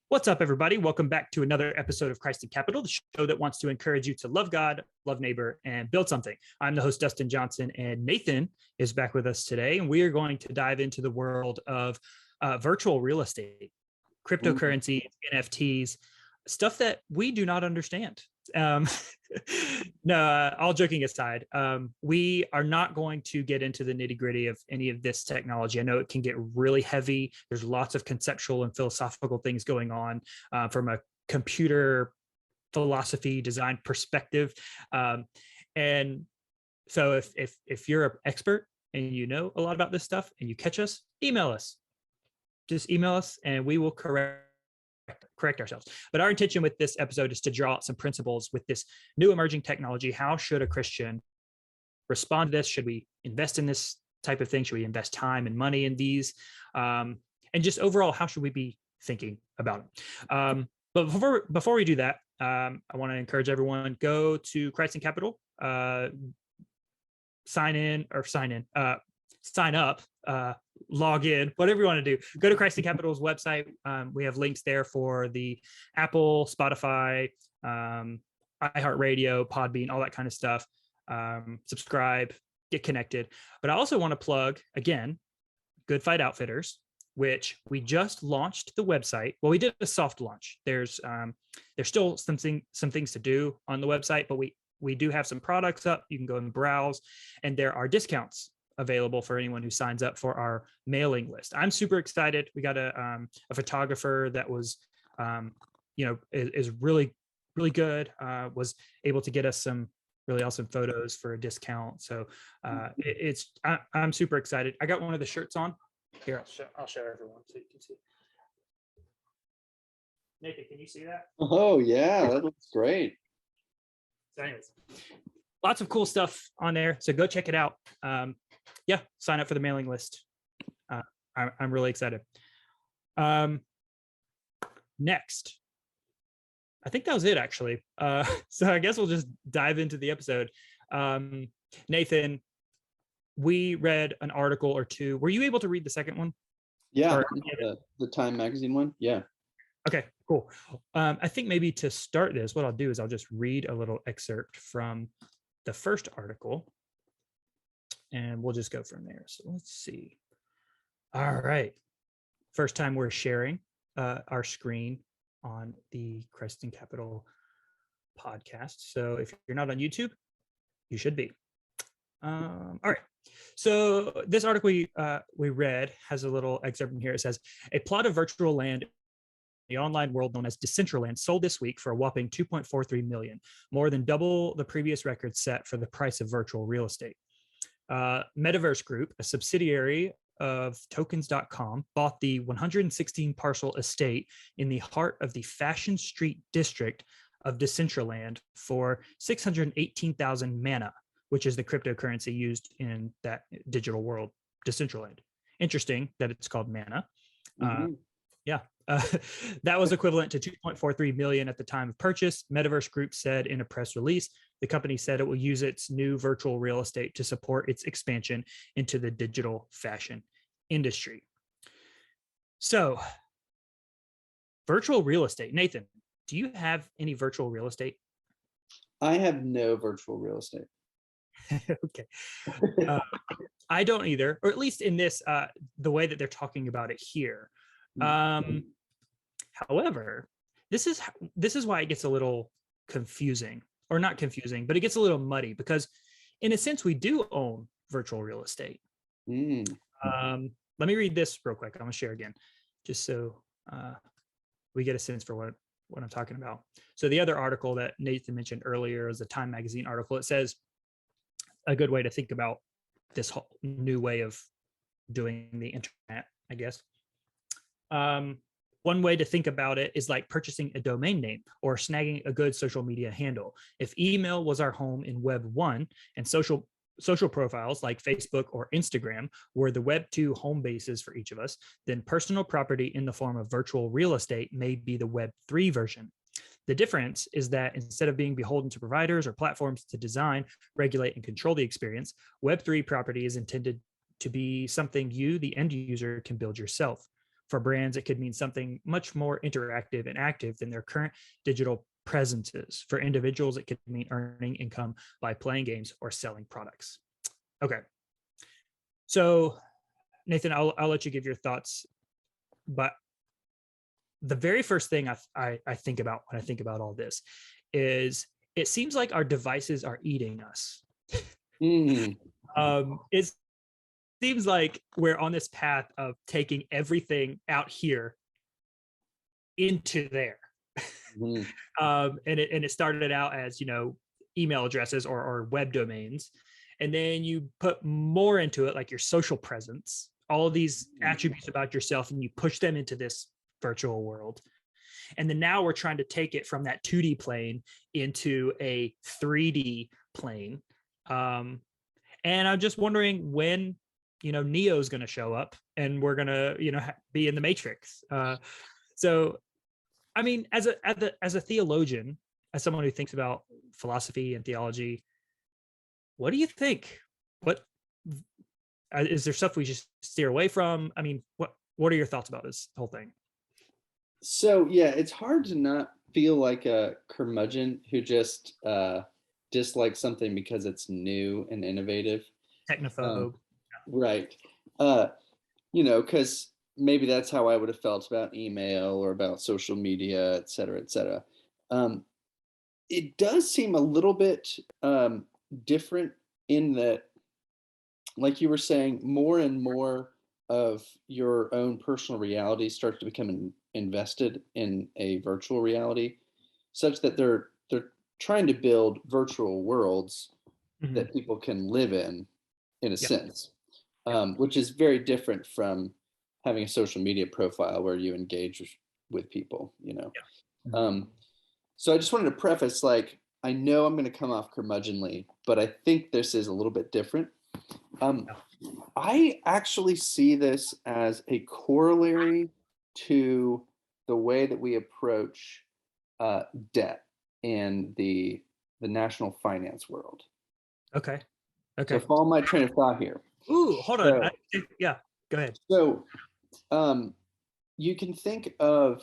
What's up, everybody? Welcome back to another episode of Christ in Capital, the show that wants to encourage you to love God, love neighbor, and build something. I'm the host, Dustin Johnson, and Nathan is back with us today. And we are going to dive into the world of virtual real estate, cryptocurrencies, NFTs, stuff that we do not understand. No, all joking aside, we are not going to get into the nitty gritty of any of this technology. I know it can get really heavy. There's lots of conceptual and philosophical things going on from a computer philosophy design perspective. And so if you're an expert and you know a lot about this stuff and you catch us, email us. Just email us and we will correct ourselves. But our intention with this episode is to draw out some principles with this new emerging technology. How should a Christian respond to this? Should we invest in this type of thing? Should we invest time and money in these? And just overall, how should we be thinking about it? But before we do that, I want to encourage everyone, go to Christ in Capital, sign up, log in, whatever you want to do. Go to Christ in Capital's website. We have links there for the Apple, Spotify, iHeartRadio, Podbean, all that kind of stuff. Subscribe, get connected. But I also want to plug, again, Good Fight Outfitters, which we just launched the website. Well, we did a soft launch. There's still some things to do on the website, but we do have some products up. You can go and browse, and there are discounts available for anyone who signs up for our mailing list. I'm super excited. We got a photographer that was, is really, really good, was able to get us some really awesome photos for a discount. So I'm super excited. I got one of the shirts on. Here, I'll show everyone so you can see. Nathan, can you see that? Oh yeah, that looks great. So anyways, lots of cool stuff on there. So go check it out. Sign up for the mailing list. I'm really excited. Next, I think that was it, actually. So I guess we'll just dive into the episode. Nathan, we read an article or two. Were you able to read the second one? Yeah, the Time magazine one. Yeah. Okay, cool. I think maybe to start this, what I'll do is I'll just read a little excerpt from the first article, and we'll just go from there. So let's see. All right. First time we're sharing our screen on the Christ in Capital podcast. So if you're not on YouTube, you should be. All right. So this article we read has a little excerpt from here. It says, a plot of virtual land in the online world known as Decentraland sold this week for a whopping $2.43 million, more than double the previous record set for the price of virtual real estate. Metaverse Group, a subsidiary of tokens.com, bought the 116 parcel estate in the heart of the Fashion Street district of Decentraland for 618,000 mana, which is the cryptocurrency used in that digital world, Decentraland. Interesting that it's called mana. That was equivalent to 2.43 million at the time of purchase. Metaverse Group said in a press release, the company said it will use its new virtual real estate to support its expansion into the digital fashion industry. So, virtual real estate. Nathan, do you have any virtual real estate? I have no virtual real estate. Okay. I don't either, or at least in this, the way that they're talking about it here. However, this is why it gets a little confusing, or not confusing, but it gets a little muddy, because in a sense we do own virtual real estate. Let me read this real quick. I'm gonna share again, just so we get a sense for what I'm talking about. So the other article that Nathan mentioned earlier is a Time magazine article. It says a good way to think about this whole new way of doing the internet, I guess. One way to think about it is like purchasing a domain name or snagging a good social media handle. If email was our home in Web 1 and social profiles like Facebook or Instagram were the Web 2 home bases for each of us, then personal property in the form of virtual real estate may be the Web 3 version. The difference is that instead of being beholden to providers or platforms to design, regulate, and control the experience, Web 3 property is intended to be something you, the end user, can build yourself. For brands, it could mean something much more interactive and active than their current digital presences. For individuals, it could mean earning income by playing games or selling products. Okay. So Nathan, I'll let you give your thoughts, but the very first thing I think about when I think about all this is it seems like our devices are eating us. Mm. It seems like we're on this path of taking everything out here into there. Mm. And it started out as, email addresses or web domains. And then you put more into it, like your social presence, all of these attributes about yourself, and you push them into this virtual world. And then now we're trying to take it from that 2D plane into a 3D plane. And I'm just wondering when, Neo is going to show up and we're going to, be in the Matrix. So, I mean, as a theologian, as someone who thinks about philosophy and theology, what do you think? What is there stuff we should steer away from? I mean, what are your thoughts about this whole thing? So yeah, it's hard to not feel like a curmudgeon who just dislikes something because it's new and innovative. Technophobe. Right. Because maybe that's how I would have felt about email or about social media, et cetera, et cetera. It does seem a little bit different in that, like you were saying, more and more of your own personal reality starts to become invested in a virtual reality, such that they're trying to build virtual worlds that people can live in a sense, which is very different from having a social media profile where you engage with people, So I just wanted to preface, like, I know I'm going to come off curmudgeonly, but I think this is a little bit different. I actually see this as a corollary to the way that we approach debt in the national finance world. Okay. So follow my train of thought here. Ooh, hold on. Yeah, go ahead. So you can think of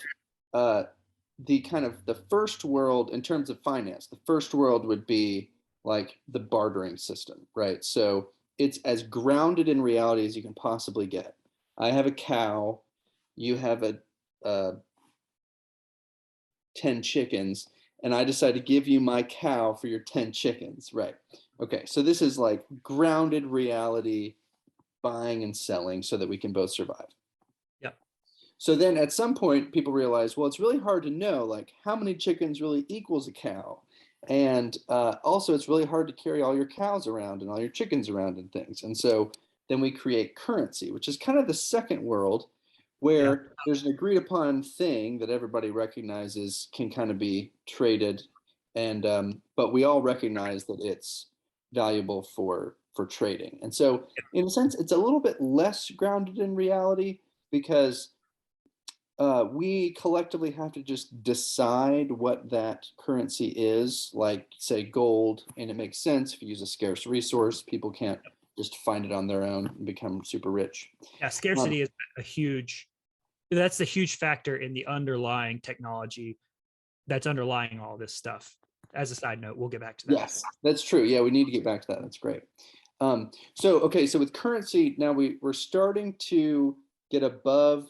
the kind of the first world in terms of finance. The first world would be like the bartering system, right? So it's as grounded in reality as you can possibly get. I have a cow, you have 10 chickens, and I decide to give you my cow for your 10 chickens, right? Okay, so this is like grounded reality, buying and selling so that we can both survive. Yep. So then at some point people realize, well, it's really hard to know like how many chickens really equals a cow. And also it's really hard to carry all your cows around and all your chickens around and things. And so then we create currency, which is kind of the second world where there's an agreed upon thing that everybody recognizes can kind of be traded. And but we all recognize that it's valuable for trading. And so in a sense, it's a little bit less grounded in reality because we collectively have to just decide what that currency is, like say gold, and it makes sense if you use a scarce resource, people can't just find it on their own and become super rich. Yeah, scarcity is that's the huge factor in the underlying technology that's underlying all this stuff. As a side note, we'll get back to that. Yes, that's true. Yeah, we need to get back to that. That's great. So with currency, now we're starting to get above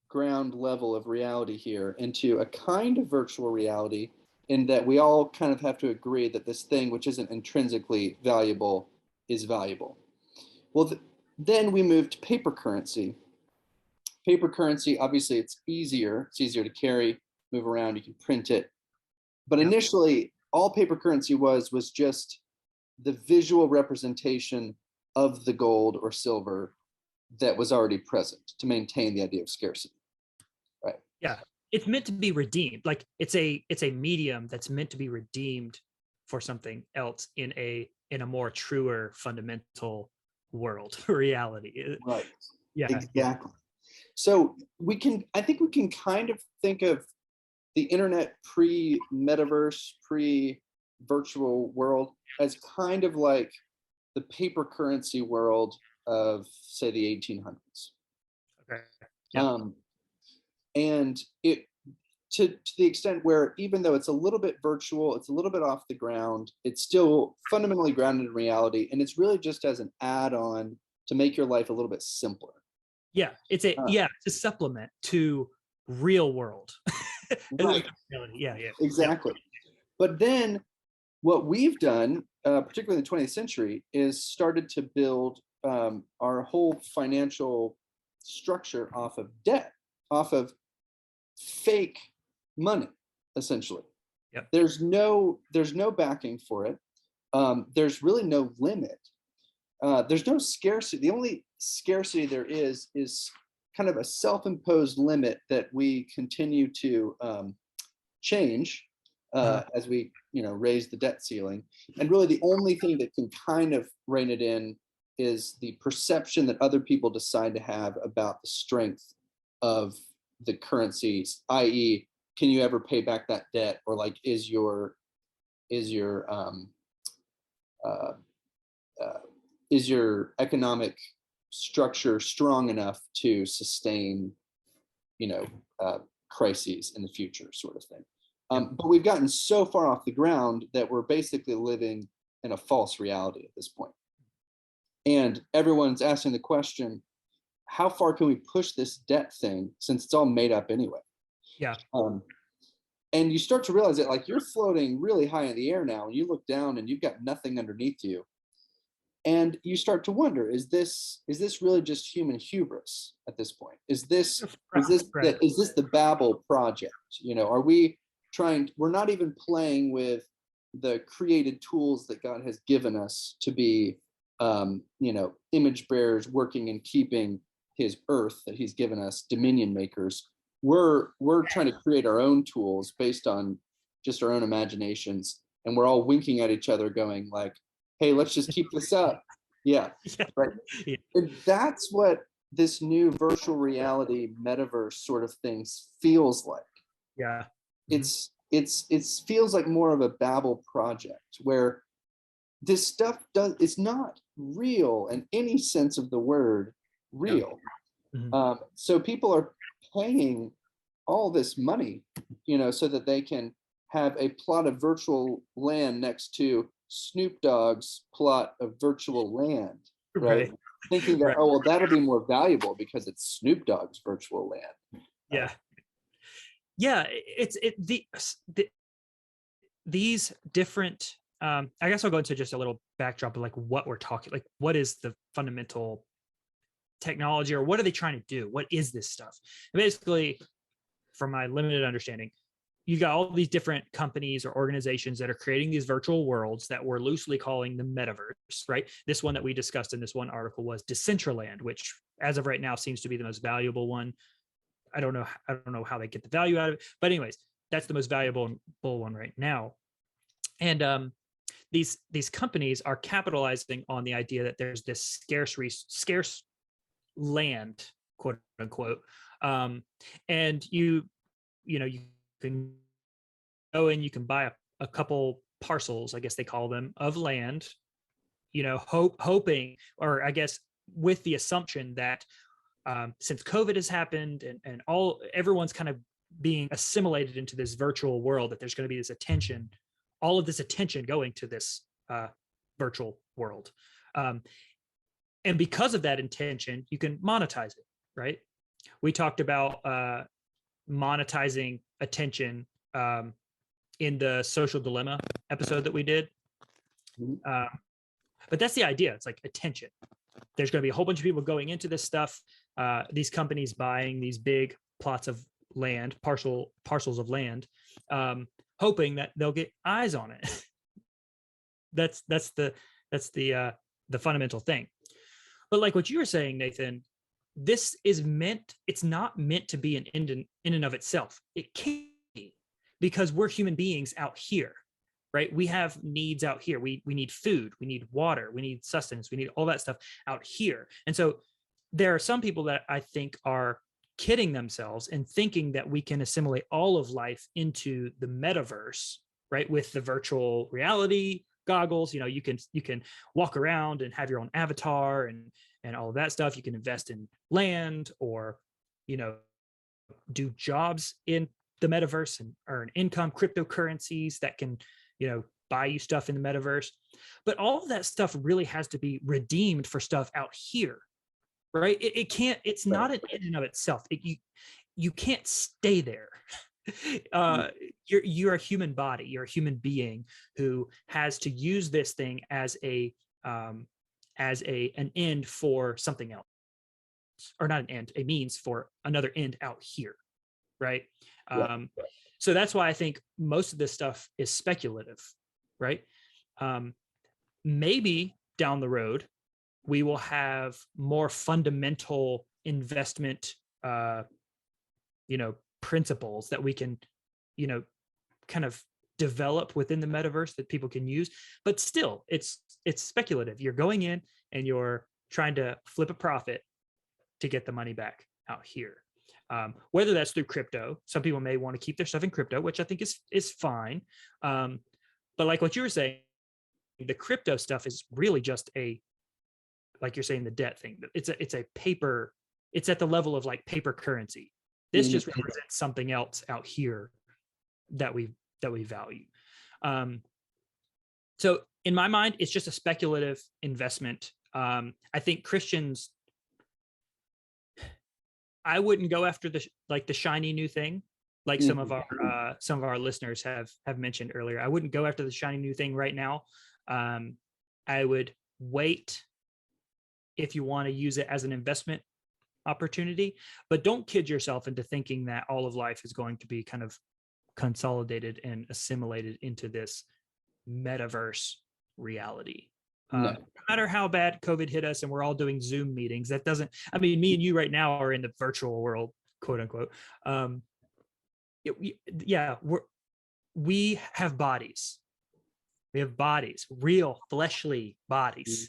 ground level of reality here into a kind of virtual reality in that we all kind of have to agree that this thing which isn't intrinsically valuable is valuable. Well, then we move to paper currency. Paper currency, obviously it's easier to carry, move around, you can print it. But initially all paper currency was just the visual representation of the gold or silver that was already present to maintain the idea of scarcity. Right. Yeah, it's meant to be redeemed. Like it's a medium that's meant to be redeemed for something else in a more truer fundamental world reality. Right. Yeah. Exactly. Yeah. So I think we can kind of think of the internet pre-metaverse, pre-virtual world as kind of like the paper currency world of say the 1800s. Okay. Yeah. And it, to the extent where even though it's a little bit virtual, it's a little bit off the ground, it's still fundamentally grounded in reality. And it's really just as an add-on to make your life a little bit simpler. Yeah, it's a supplement to real world. Right. Yeah, yeah. Exactly. But then what we've done, particularly in the 20th century, is started to build our whole financial structure off of debt, off of fake money, essentially. Yep. There's no backing for it. There's really no limit. There's no scarcity. The only scarcity there is kind of a self-imposed limit that we continue to change as we, raise the debt ceiling. And really the only thing that can kind of rein it in is the perception that other people decide to have about the strength of the currencies, i.e., can you ever pay back that debt, or like is your economic structure strong enough to sustain, crises in the future, sort of thing. But we've gotten so far off the ground that we're basically living in a false reality at this point. And everyone's asking the question, how far can we push this debt thing since it's all made up anyway? Yeah. And you start to realize that like you're floating really high in the air now, and you look down and you've got nothing underneath you. And you start to wonder, is this really just human hubris at this point? Is this the Babel project? Are we we're not even playing with the created tools that God has given us to be image bearers working and keeping his earth that he's given us, dominion makers. We're trying to create our own tools based on just our own imaginations, and we're all winking at each other going like, hey, let's just keep this up. Yeah, right. Yeah. And that's what this new virtual reality metaverse sort of things feels like. Yeah. It feels like more of a Babel project where this stuff it's not real in any sense of the word real. Yeah. So people are paying all this money, so that they can have a plot of virtual land next to Snoop Dogg's plot of virtual land, right? Thinking that, oh, well, that'll be more valuable because it's Snoop Dogg's virtual land. Yeah. Yeah, these different, I guess I'll go into just a little backdrop of like what we're talking, like what is the fundamental technology, or what are they trying to do? What is this stuff? And basically, from my limited understanding, you got all these different companies or organizations that are creating these virtual worlds that we're loosely calling the metaverse, right? This one that we discussed in this one article was Decentraland, which as of right now seems to be the most valuable one. I don't know how they get the value out of it, but anyways, that's the most valuable one right now. And these companies are capitalizing on the idea that there's this scarce land, quote unquote, and you can go and you can buy a couple parcels, I guess they call them, of land, hoping, or I guess with the assumption that since COVID has happened and everyone's kind of being assimilated into this virtual world, that there's going to be this attention, all of this attention going to this virtual world. And because of that intention, you can monetize it, right? We talked about monetizing attention in the Social Dilemma episode that we did. But that's the idea. It's like attention. There's going to be a whole bunch of people going into this stuff. These companies buying these big plots of land, parcels of land, hoping that they'll get eyes on it. that's the fundamental thing. But like what you were saying, Nathan, this is it's not meant to be an end in and of itself. It can't be, because we're human beings out here, right? We have needs out here. We need food, we need water, we need sustenance, we need all that stuff out here. And so there are some people that I think are kidding themselves and thinking that we can assimilate all of life into the metaverse, right? With the virtual reality goggles, you can walk around and have your own avatar and all of that stuff. You can invest in land, or do jobs in the metaverse and earn income, cryptocurrencies that can, buy you stuff in the metaverse. But all of that stuff really has to be redeemed for stuff out here, right? It can't, it's not an in and of itself. You can't stay there. You're a human body, you're a human being who has to use this thing as an end for something else, or not an end, a means for another end out here, right? So that's why I think most of this stuff is speculative, right? Maybe down the road we will have more fundamental investment principles that we can kind of develop within the metaverse that people can use. But still, it's speculative. You're going in and you're trying to flip a profit to get the money back out here. Whether that's through crypto, some people may want to keep their stuff in crypto, which I think is fine. But like what you were saying, the crypto stuff is really just like you're saying, the debt thing. It's a paper. It's at the level of like paper currency. This just represents something else out here that we value. So in my mind, it's just a speculative investment. I think Christians, I wouldn't go after the shiny new thing, like some of our listeners have mentioned earlier. I wouldn't go after the shiny new thing right now. I would wait if you want to use it as an investment opportunity, but don't kid yourself into thinking that all of life is going to be kind of consolidated and assimilated into this metaverse reality. No matter how bad COVID hit us and we're all doing Zoom meetings, that doesn't, I mean, me and you right now are in the virtual world, quote unquote. We have bodies. We have bodies, real fleshly bodies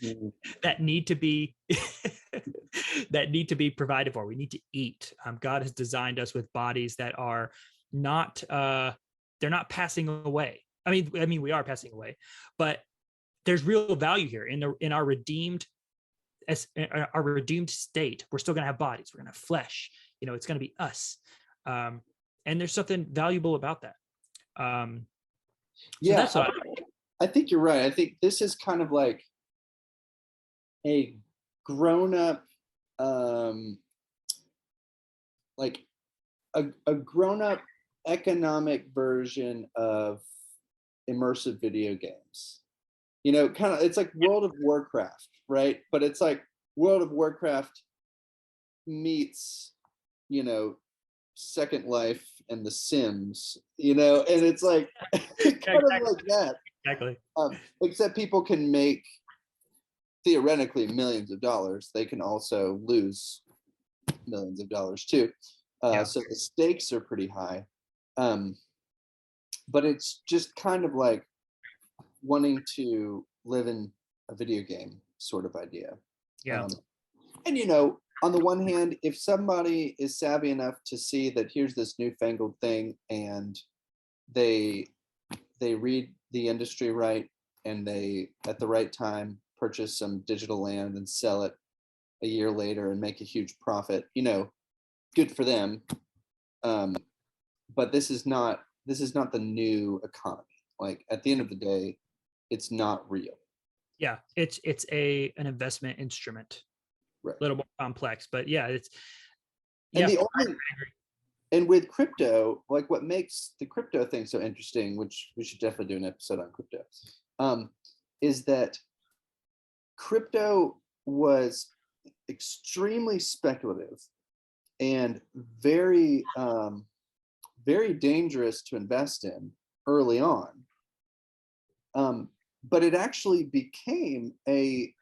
that need to be provided for. We need to eat. God has designed us with bodies that are not they're not passing away. I mean, we are passing away, but there's real value here in our redeemed state. We're still going to have bodies. We're going to have flesh. It's going to be us, and there's something valuable about that. So that's what I think you're right. I think this is kind of like a grown-up, like a grown-up economic version of immersive video games. Kind of, it's like World of Warcraft, right? But it's like World of Warcraft meets, Second Life and The Sims, and it's like kind of like that. Exactly. Except people can make theoretically millions of dollars. They can also lose millions of dollars too. So the stakes are pretty high. But it's just kind of like wanting to live in a video game sort of idea. Yeah. And on the one hand, if somebody is savvy enough to see that here's this newfangled thing and they read the industry right and they at the right time purchase some digital land and sell it a year later and make a huge profit, good for them. But this is not the new economy. Like at the end of the day, it's not real. Yeah, it's an investment instrument. Right. A little more complex, but it's and with crypto, like what makes the crypto thing so interesting, which we should definitely do an episode on crypto, is that crypto was extremely speculative and very, very dangerous to invest in early on. But it actually became a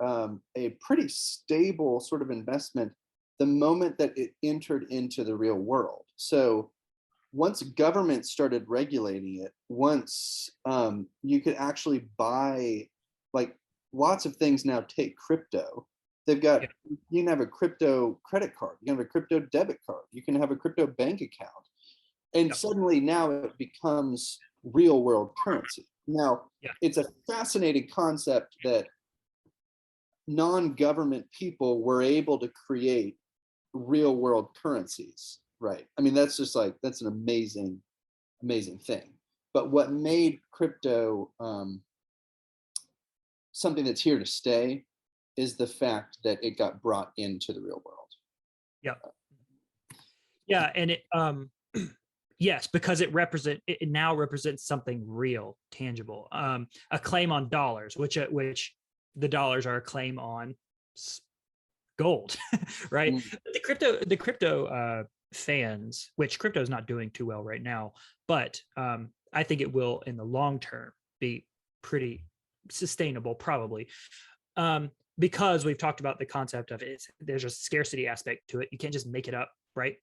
pretty stable sort of investment the moment that it entered into the real world. So once government started regulating it, once you could actually buy, like lots of things now take crypto. They've got, you can have a crypto credit card, you can have a crypto debit card, you can have a crypto bank account. And suddenly now it becomes real world currency. Now, it's a fascinating concept that non-government people were able to create real world currencies, Right. I mean, that's just like, that's an amazing, amazing thing. But what made crypto something that's here to stay is the fact that it got brought into the real world. Yeah. Yeah. And it, yes, because it now represents something real, tangible, a claim on dollars, which the dollars are a claim on gold, right? Mm. The crypto fans, which crypto is not doing too well right now, but I think it will in the long term be pretty sustainable, probably. Because we've talked about the concept of it, there's a scarcity aspect to it. You can't just make it up, right?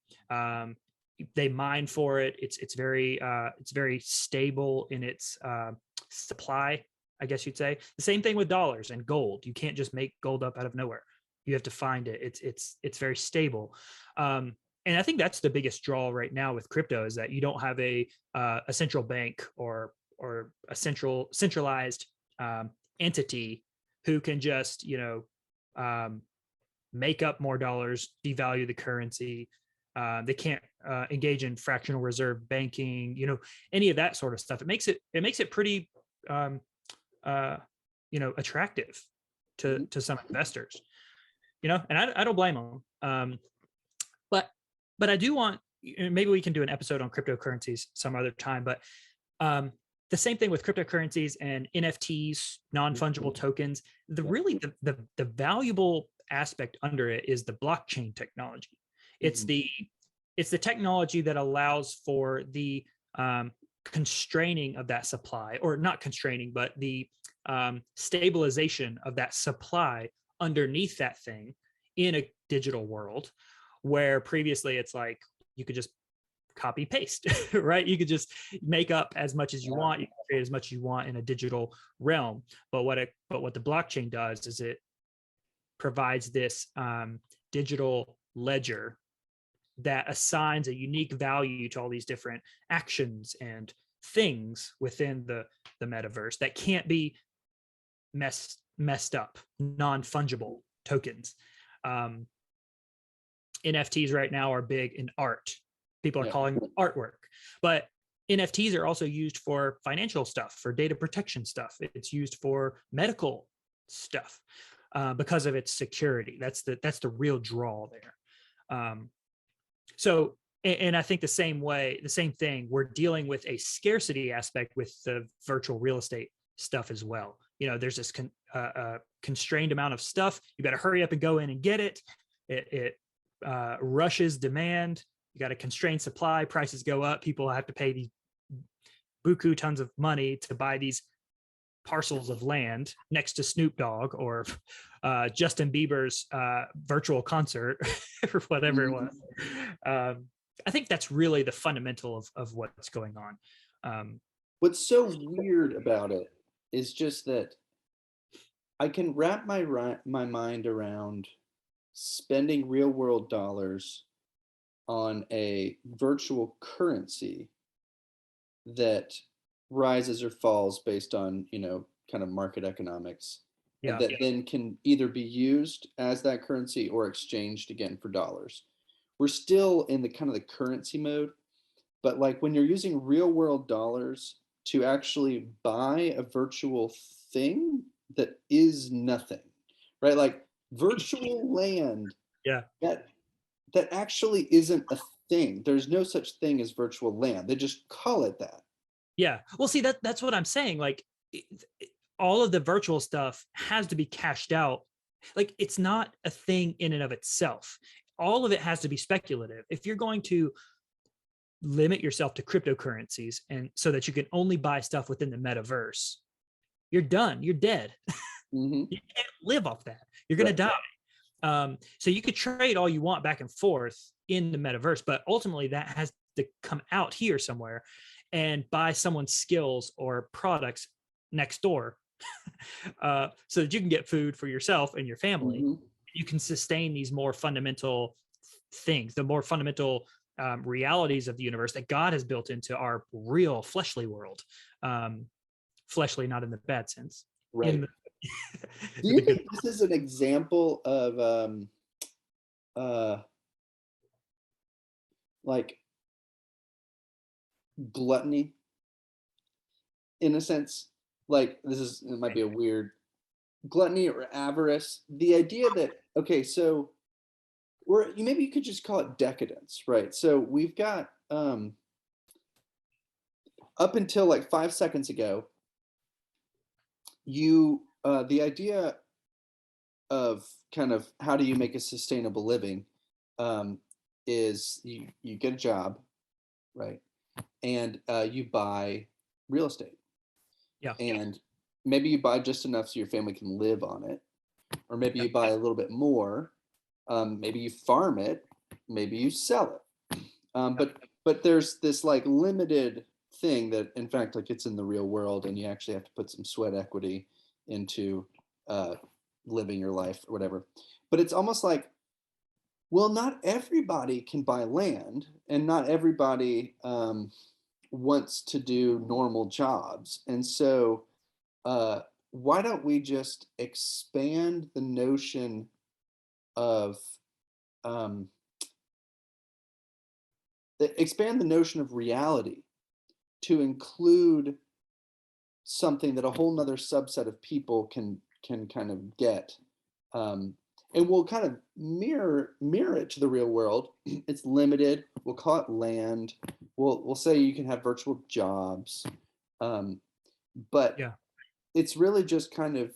They mine for it. It's very stable in its supply, I guess you'd say. The same thing with dollars and gold. You can't just make gold up out of nowhere. You have to find it. It's very stable. And I think that's the biggest draw right now with crypto, is that you don't have a central bank or a centralized entity who can just make up more dollars, devalue the currency. They can't engage in fractional reserve banking, any of that sort of stuff. It makes it pretty attractive to some investors, and I don't blame them. But I do want, maybe we can do an episode on cryptocurrencies some other time, but the same thing with cryptocurrencies and NFTs, non-fungible tokens. The valuable aspect under it is the blockchain technology. It's the technology that allows for the constraining of that supply, or not constraining, but the stabilization of that supply underneath that thing in a digital world, where previously it's like you could just copy paste, right? You could just make up as much as you want, you can create as much as you want in a digital realm. But what the blockchain does is it provides this digital ledger that assigns a unique value to all these different actions and things within the metaverse that can't be messed up, non-fungible tokens. NFTs right now are big in art. People are calling them artwork, but NFTs are also used for financial stuff, for data protection stuff. It's used for medical stuff because of its security. That's the real draw there. So, and I think the same thing, we're dealing with a scarcity aspect with the virtual real estate stuff as well. There's this constrained amount of stuff. You got to hurry up and go in and get it. It rushes demand. You got a constrained supply, prices go up, people have to pay these buku tons of money to buy these parcels of land next to Snoop Dogg or Justin Bieber's virtual concert or whatever it was. I think that's really the fundamental of what's going on. What's so weird about it is just that I can wrap my mind around spending real world dollars on a virtual currency that rises or falls based on, kind of market economics, and that then can either be used as that currency or exchanged again for dollars. We're still in the kind of the currency mode, but like when you're using real world dollars to actually buy a virtual thing that is nothing, right? Like virtual land. Yeah. That actually isn't a thing. There's no such thing as virtual land. They just call it that. Yeah. Well, see, that's what I'm saying. Like all of the virtual stuff has to be cashed out. Like it's not a thing in and of itself. All of it has to be speculative. If you're going to limit yourself to cryptocurrencies and so that you can only buy stuff within the metaverse, you're done. You're dead. You can't live off that. You're going to die. So you could trade all you want back and forth in the metaverse, but ultimately that has to come out here somewhere and buy someone's skills or products next door so that you can get food for yourself and your family. You can sustain these more fundamental things, the more fundamental realities of the universe that God has built into our real fleshly world. Fleshly, not in the bad sense. Right. Do you think this is an example of like gluttony in a sense. Like it might be a weird gluttony or avarice. The idea that, okay, so maybe you could just call it decadence, right? So we've got up until like 5 seconds ago, the idea of kind of how do you make a sustainable living is you get a job, right? And you buy real estate. Yeah. And maybe you buy just enough so your family can live on it, or maybe you buy a little bit more. Maybe you farm it, maybe you sell it. But there's this like limited thing that, in fact, like it's in the real world, and you actually have to put some sweat equity into living your life or whatever. But it's almost like, well, not everybody can buy land, and not everybody wants to do normal jobs. And so why don't we just expand the notion of reality to include something that a whole nother subset of people can kind of get, and we'll kind of mirror it to the real world. It's limited. We'll call it land. We'll say you can have virtual jobs, but it's really just kind of,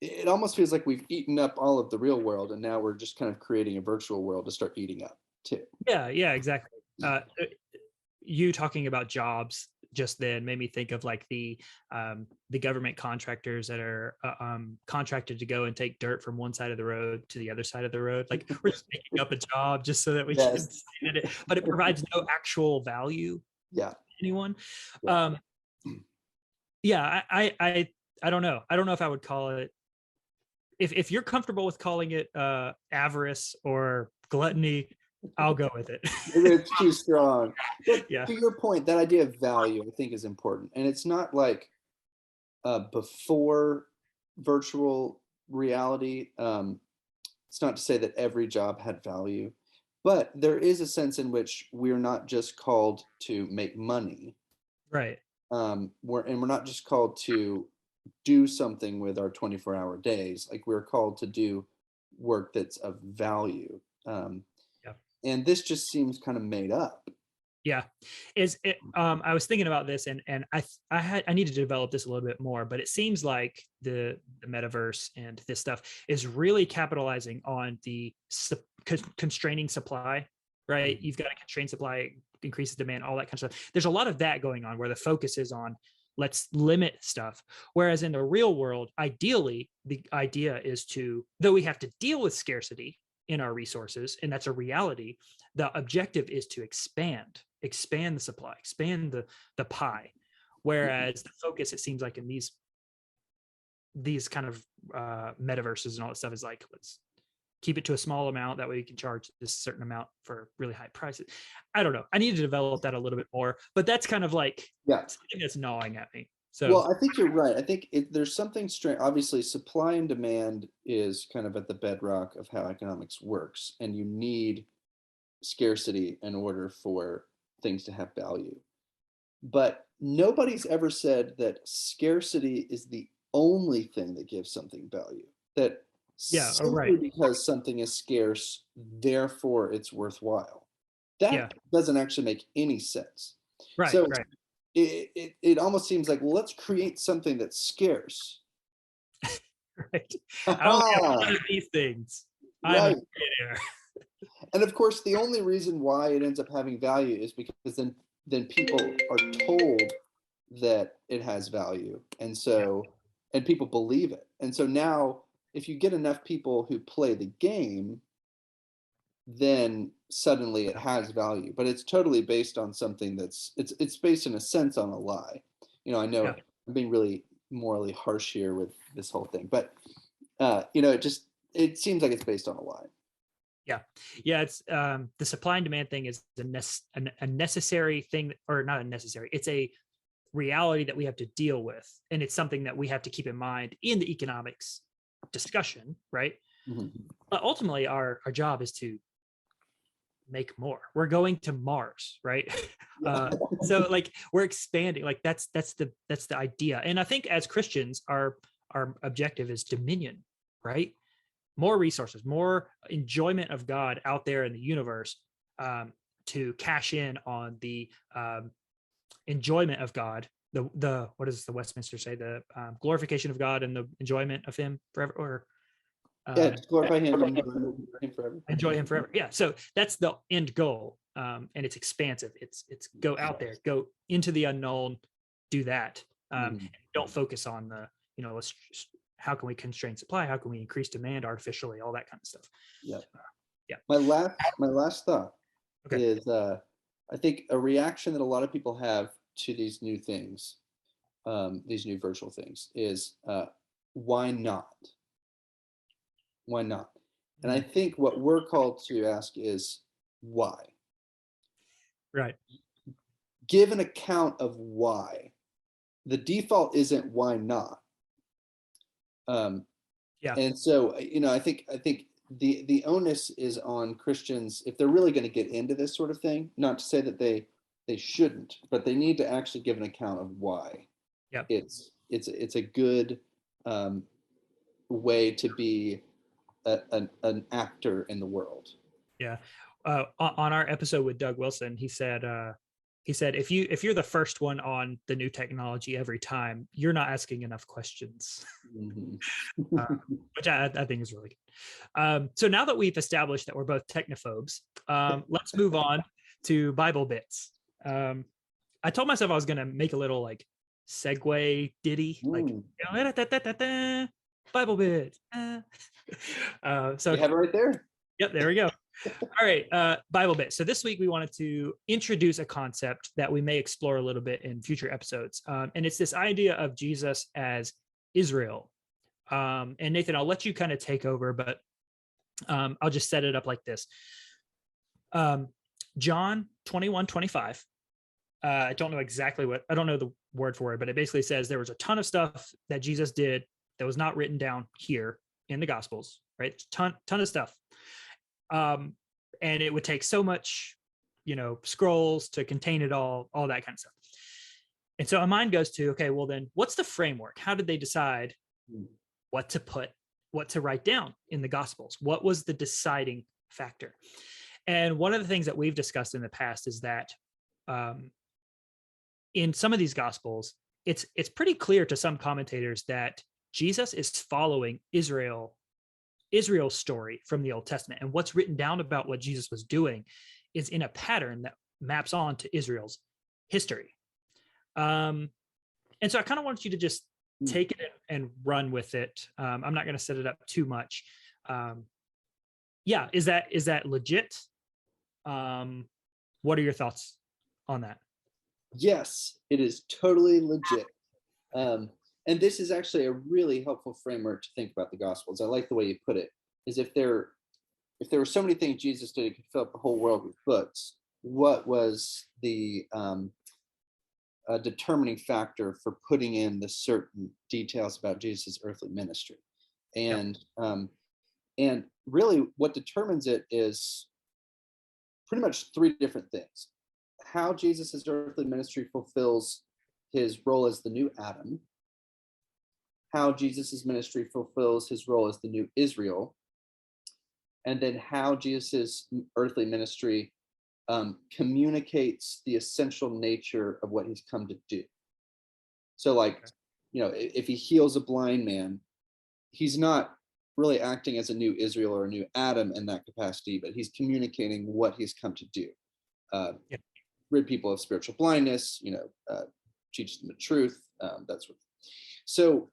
it almost feels like we've eaten up all of the real world, and now we're just kind of creating a virtual world to start eating up too. Yeah, exactly. You talking about jobs just then made me think of like the government contractors that are contracted to go and take dirt from one side of the road to the other side of the road. Like we're just making up a job just so that we can say it, but it provides no actual value to anyone. I don't know. I don't know if I would call it, if you're comfortable with calling it avarice or gluttony, I'll go with it. Maybe it's too strong. But to your point, that idea of value, I think, is important. And it's not like before virtual reality. It's not to say that every job had value, but there is a sense in which we're not just called to make money. Right. We're not just called to do something with our 24-hour days. Like, we're called to do work that's of value. And this just seems kind of made up. Yeah. I was thinking about this, and I need to develop this a little bit more, but it seems like the metaverse and this stuff is really capitalizing on the constraining supply, right? You've got a constrained supply, increases demand, all that kind of stuff. There's a lot of that going on where the focus is on let's limit stuff. Whereas in the real world, ideally, the idea is to, though we have to deal with scarcity in our resources, and that's a reality, the objective is to expand the supply, expand the pie. Whereas the focus, it seems like in these kind of metaverses and all that stuff, is like, let's keep it to a small amount, that way we can charge this certain amount for really high prices. I don't know, I need to develop that a little bit more, but that's kind of like something that's gnawing at me. So, well, I think you're right. I think there's something strange. Obviously, supply and demand is kind of at the bedrock of how economics works, and you need scarcity in order for things to have value. But nobody's ever said that scarcity is the only thing that gives something value. That simply because something is scarce, therefore it's worthwhile. That doesn't actually make any sense. Right. So it almost seems like, well, let's create something that's scarce. Right. I only have one of these things. Right. And of course, the only reason why it ends up having value is because then people are told that it has value, and so and people believe it. And so now, if you get enough people who play the game, then suddenly it has value. But it's totally based on something that's it's based in a sense on a lie. You know, I know I'm being really morally harsh here with this whole thing, but you know, it seems like it's based on a lie. Yeah. It's the supply and demand thing is a necessary thing, or not a necessary. It's a reality that we have to deal with, and it's something that we have to keep in mind in the economics discussion, right? But ultimately, our job is to make more. We're going to Mars, right? Yeah. So like we're expanding. Like that's the idea. And I think as Christians, our objective is dominion, right? More resources, more enjoyment of God out there in the universe, to cash in on the enjoyment of God. The what does the Westminster say? The glorification of God and the enjoyment of Him forever, or Yeah, to glorify him and him forever. enjoy Him forever. Yeah, so that's the end goal, and it's expansive. It's go out there, go into the unknown, do that. Don't focus on the let's how can we constrain supply? How can we increase demand artificially? All that kind of stuff. Yeah. Yeah. My last thought Okay. is I think a reaction that a lot of people have to these new things, these new virtual things, is why not? Why not? And I think what we're called to ask is why. Right. Give an account of why. The default isn't why not. Yeah. And so I think the onus is on Christians if they're really going to get into this sort of thing. Not to say that they shouldn't, but they need to actually give an account of why. Yeah. It's a good way to be an actor in the world. Yeah. On our episode with Doug Wilson, he said if you're the first one on the new technology every time, you're not asking enough questions. Which I think is really good. So now that we've established that we're both technophobes, let's move on to Bible bits. I told myself I was going to make a little like segue ditty, like Bible bit. So you have it right there. Yep, there we go. All right, Bible bit. So this week we wanted to introduce a concept that we may explore a little bit in future episodes, and it's this idea of Jesus as Israel. And Nathan, I'll let you kind of take over, but I'll just set it up like this. John 21:25. I don't know exactly I don't know the word for it, but it basically says there was a ton of stuff that Jesus did that was not written down here in the Gospels, right? Ton of stuff. And it would take so much, scrolls to contain it all that kind of stuff. And so my mind goes to, okay, well then what's the framework? How did they decide what to write down in the Gospels? What was the deciding factor? And one of the things that we've discussed in the past is that in some of these Gospels, it's pretty clear to some commentators that Jesus is following Israel's story from the Old Testament. And what's written down about what Jesus was doing is in a pattern that maps on to Israel's history. And so I kind of want you to just take it and run with it. I'm not going to set it up too much. Is that legit? What are your thoughts on that? Yes, it is totally legit. And this is actually a really helpful framework to think about the Gospels. I like the way you put it, is if there were so many things Jesus did, he could fill up the whole world with books, what was the determining factor for putting in the certain details about Jesus' earthly ministry? And really what determines it is pretty much three different things. How Jesus' earthly ministry fulfills his role as the new Adam, how Jesus' ministry fulfills his role as the new Israel, and then how Jesus' earthly ministry communicates the essential nature of what he's come to do. So if he heals a blind man, he's not really acting as a new Israel or a new Adam in that capacity, but he's communicating what he's come to do. Rid people of spiritual blindness, teach them the truth, that sort of thing. So,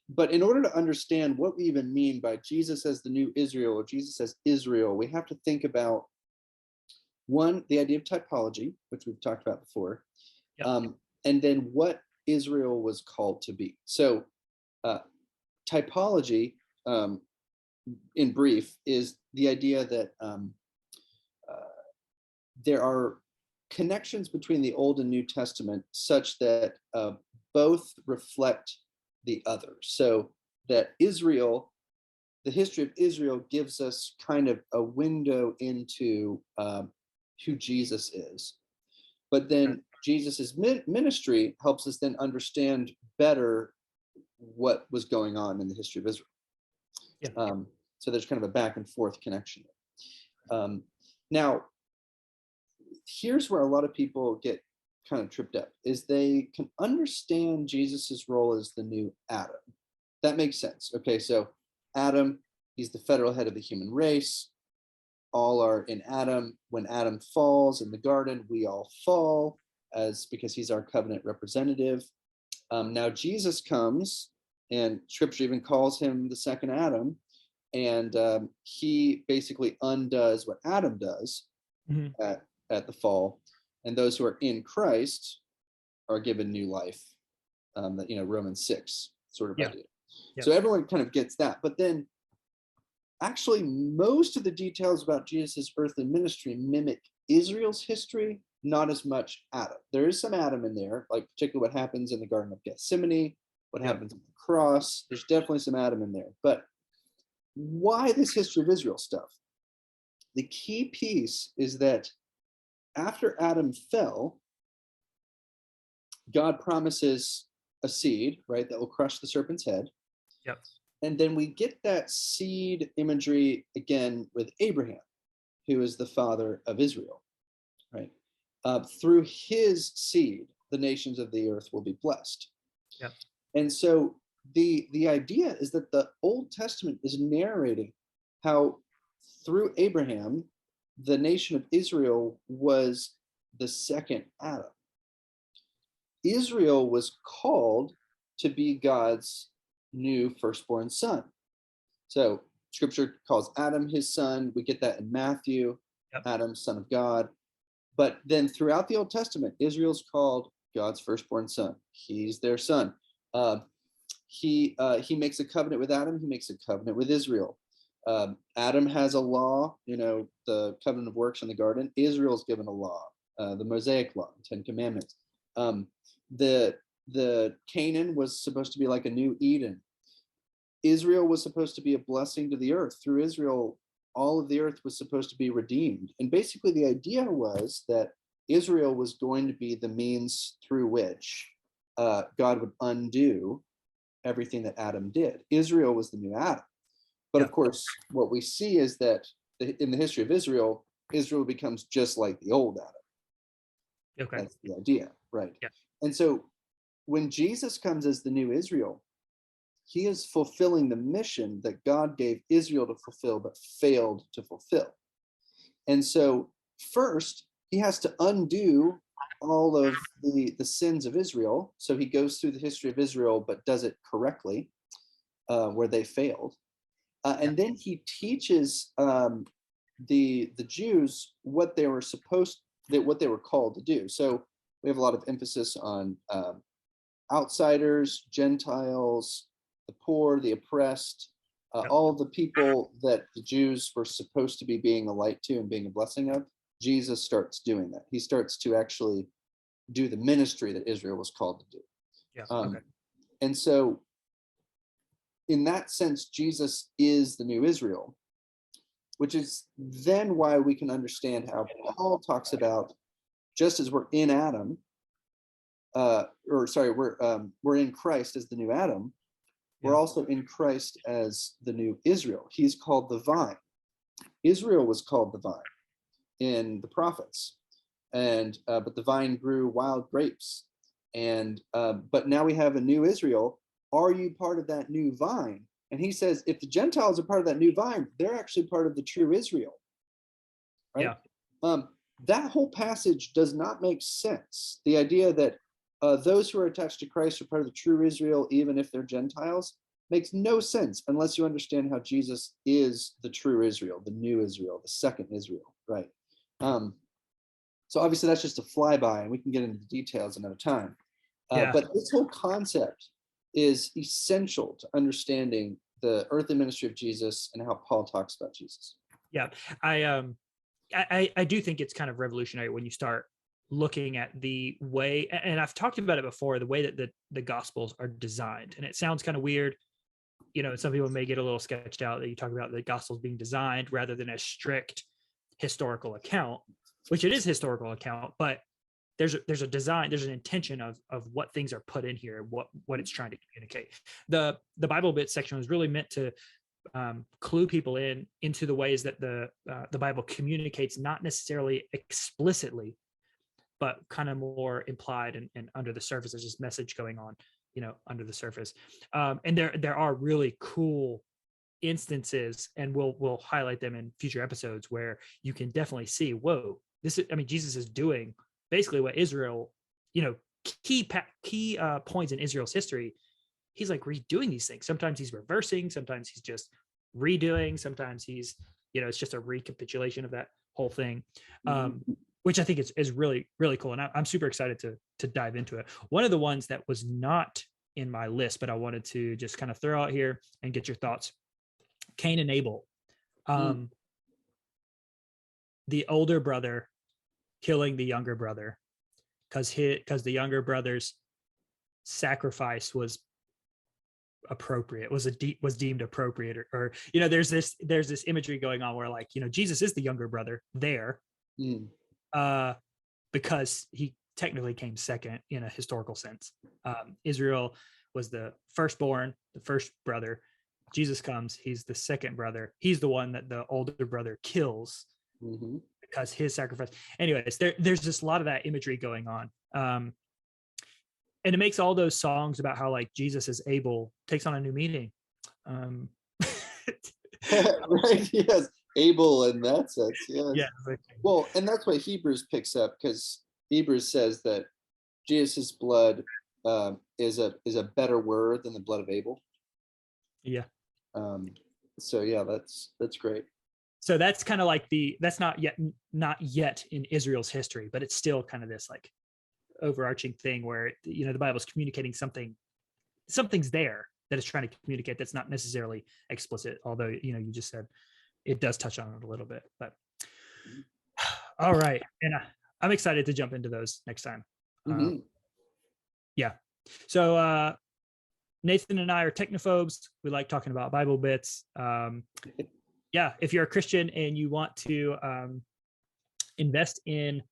but in order to understand what we even mean by Jesus as the new Israel or Jesus as Israel, we have to think about one, the idea of typology, which we've talked about before, and then what Israel was called to be. So typology, in brief, is the idea that there are connections between the Old and New Testament such that both reflect the other. So that Israel, the history of Israel gives us kind of a window into who Jesus is. But then Jesus's ministry helps us then understand better what was going on in the history of Israel. Yeah. So there's kind of a back and forth connection. Now, here's where a lot of people get kind of tripped up, is they can understand Jesus's role as the new Adam. That makes sense. Okay, so Adam, he's the federal head of the human race. All are in Adam. When Adam falls in the garden, we all fall, because he's our covenant representative. Now Jesus comes, and Scripture even calls him the second Adam, and he basically undoes what Adam does at the fall, and those who are in Christ are given new life. Romans 6 sort of idea. Yeah. So everyone kind of gets that, but then actually most of the details about Jesus' earthly ministry mimic Israel's history, not as much Adam. There is some Adam in there, like particularly what happens in the Garden of Gethsemane, what happens at the cross. There's definitely some Adam in there. But why this history of Israel stuff? The key piece is that after Adam fell, God promises a seed, right, that will crush the serpent's head. Yep. And then we get that seed imagery again with Abraham, who is the father of Israel, right? Through his seed, the nations of the earth will be blessed. Yep. And so the idea is that the Old Testament is narrating how through Abraham, the nation of Israel was the second Adam. Israel was called to be God's new firstborn son. So Scripture calls Adam his son. We get that in Matthew, Adam, son of God. But then throughout the Old Testament, Israel's called God's firstborn son. He's their son. He makes a covenant with Adam. He makes a covenant with Israel. Adam has a law, the covenant of works in the garden. Israel's given a law, the Mosaic law, 10 Commandments. The Canaan was supposed to be like a new Eden. Israel was supposed to be a blessing to the earth. Through Israel, all of the earth was supposed to be redeemed. And basically the idea was that Israel was going to be the means through which God would undo everything that Adam did. Israel was the new Adam. But of course, what we see is that in the history of Israel, Israel becomes just like the old Adam. Okay. That's the idea, right? Yeah. And so when Jesus comes as the new Israel, he is fulfilling the mission that God gave Israel to fulfill, but failed to fulfill. And so first, he has to undo all of the sins of Israel. So he goes through the history of Israel, but does it correctly, where they failed. And then he teaches the Jews what they were called to do. So we have a lot of emphasis on outsiders, Gentiles, the poor, the oppressed, all of the people that the Jews were supposed to be being a light to and being a blessing of. Jesus starts doing that. He starts to actually do the ministry that Israel was called to do. Yeah. And so in that sense, Jesus is the new Israel, which is then why we can understand how Paul talks about, just as we're in Adam, we're in Christ as the new Adam, we're also in Christ as the new Israel. He's called the vine. Israel was called the vine in the prophets, and but the vine grew wild grapes. And but now we have a new Israel. Are you part of that new vine? And he says, if the Gentiles are part of that new vine, they're actually part of the true Israel. Right? Yeah. That whole passage does not make sense. The idea that those who are attached to Christ are part of the true Israel, even if they're Gentiles, makes no sense unless you understand how Jesus is the true Israel, the new Israel, the second Israel, right? So obviously that's just a flyby, and we can get into the details another time. But this whole concept is essential to understanding the earthly ministry of Jesus and how Paul talks about Jesus. Yeah, I do think it's kind of revolutionary when you start looking at the way, and I've talked about it before, the way that the Gospels are designed. And it sounds kind of weird, some people may get a little sketched out that you talk about the gospels being designed rather than a strict historical account, which it is historical account, but there's a design, there's an intention of what things are put in here, what it's trying to communicate. The Bible bit section was really meant to clue people into the ways that the Bible communicates, not necessarily explicitly, but kind of more implied and under the surface. There's this message going on, under the surface. And there are really cool instances, and we'll highlight them in future episodes, where you can definitely see, whoa, Jesus is doing basically what Israel, key points in Israel's history. He's like redoing these things. Sometimes he's reversing, sometimes he's just redoing, sometimes he's, it's just a recapitulation of that whole thing, which I think is really, really cool. And I'm super excited to dive into it. One of the ones that was not in my list, but I wanted to just kind of throw out here and get your thoughts. Cain and Abel. The older brother killing the younger brother because the younger brother's sacrifice was appropriate, was deemed appropriate, or there's this imagery going on where, like, Jesus is the younger brother there, because he technically came second in a historical sense. Israel was the firstborn, the first brother. Jesus comes, he's the second brother. He's the one that the older brother kills because his sacrifice. Anyways, there's just a lot of that imagery going on. And it makes all those songs about how, like, Jesus is Abel takes on a new meaning. Right, yes, Abel in that sense, yes. Yeah. Exactly. Well, and that's what Hebrews picks up, because Hebrews says that Jesus' blood is a better word than the blood of Abel. Yeah. So yeah, that's great. So that's kind of like that's not yet in Israel's history, but it's still kind of this like overarching thing where, the Bible's communicating something's there that it's trying to communicate that's not necessarily explicit, although, you just said it does touch on it a little bit. But all right. And I'm excited to jump into those next time. Yeah. So, Nathan and I are technophobes. We like talking about Bible bits. Yeah, if you're a Christian and you want to invest in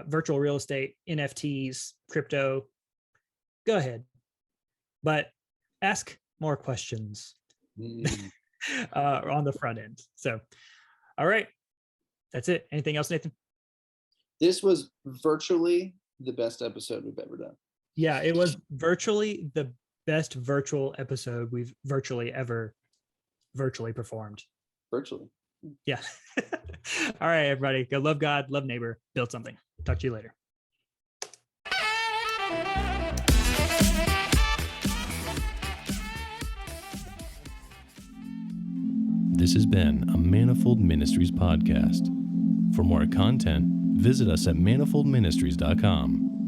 virtual real estate, NFTs, crypto, go ahead. But ask more questions on the front end. So, all right. That's it. Anything else, Nathan? This was virtually the best episode we've ever done. Yeah, it was virtually the best virtual episode we've ever performed. Virtually. Yeah. All right, everybody. Go love God, love neighbor, build something. Talk to you later. This has been a Manifold Ministries podcast. For more content, visit us at manifoldministries.com.